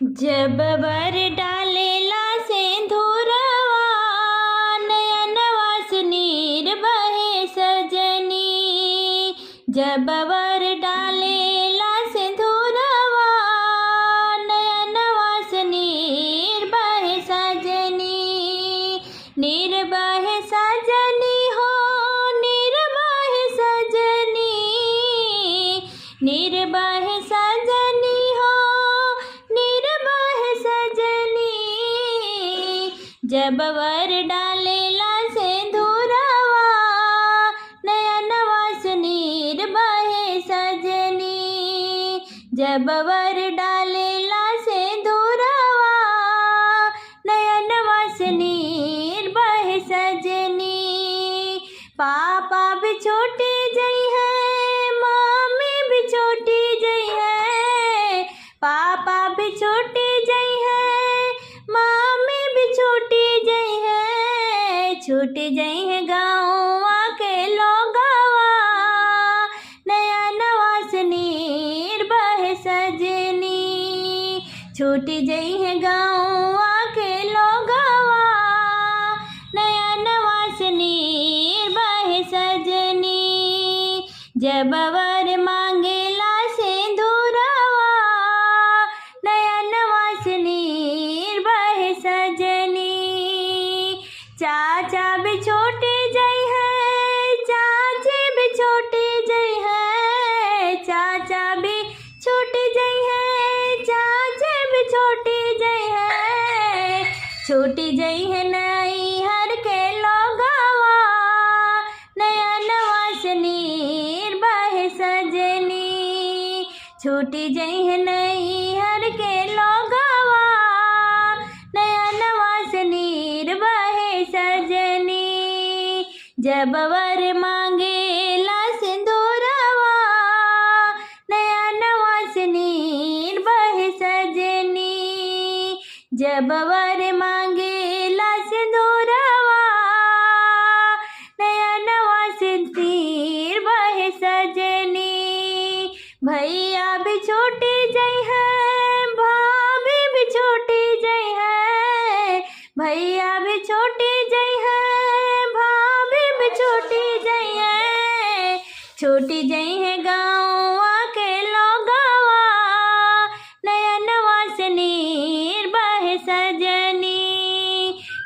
जब वर डालेला सिंदूरवा नयन वास नीर बहे सजनी। जब वर डालेला सिंदूरवा नयन वास नीर बहे सजनी। नीर बहे सजनी हो नीर बहे सजनी। नीर बहे सजनी हो नीर बहे सजनी। जब वर डालेला सिंदूरवा नयन वास नीर बहे सजनी। जब वर डालेला सिंदूरवा नयन वास नीर बहे सजनी। पापा भी छोटी जई है मामी भी छोटी जई है। पापा भी छोटी जई है मामी भी छोटी जई है। छूटी जई है गाँवा के लोगवा नयन वास नीर बहे सजनी। छूटी जई है गाँवा के लोगवा नयन वास नीर बहे सजनी। जब वर मांगेला सिंदूरवा नयन वास नीर बहे सजनी। चाचा भी छोटी जई है चाची भी छोटी जई है। चाचा भी छोटी जई है चाची भी छोटी जई है। छोटी जई है नैहर के लोगवा नयन वास नीर बहे सजनी। छोटी जई है नैहर के लोगवा नयन वास नीर बहे सजनी। जब वर मांगेला सिंदूरवा नयन वास नीर बहे सजनी। जब वर मांगेला सिंदूरवा नयन वास नीर बहे सजनी। भैया भी छोटी जई है भाभी भी छोटी जई है। भैया भी छोटी जई है भाभी भी छोटी जई है। छोटी जई है गाँवा के लोगवा नयन वास नीर बहे सजनी।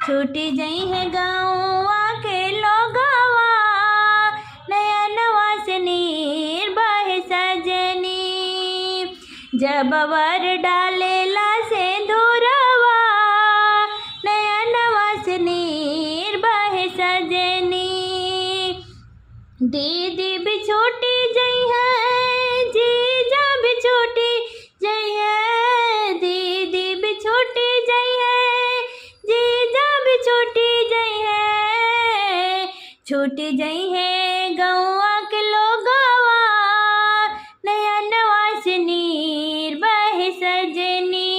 छोटी जई है गाँवा के लोगवा नयन वास नीर बहे सजनी। जब वर डालेला सिंदूरवा नयन वास नीर बहे सजनी। दीदी भी छोटी जई है जीजा भी छोटी जई है। दीदी भी छोटी जई है जीजा भी छोटी जई है। छोटी जई है गौवा के लोगवा नयन वास नीर बहे सजनी।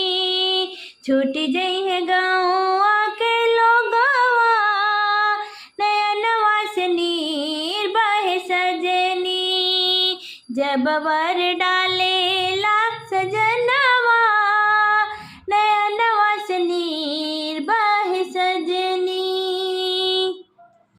छोटी जई है गौवा के लोगवा नयन वास नीर बहे सजनी। जब वर डालेला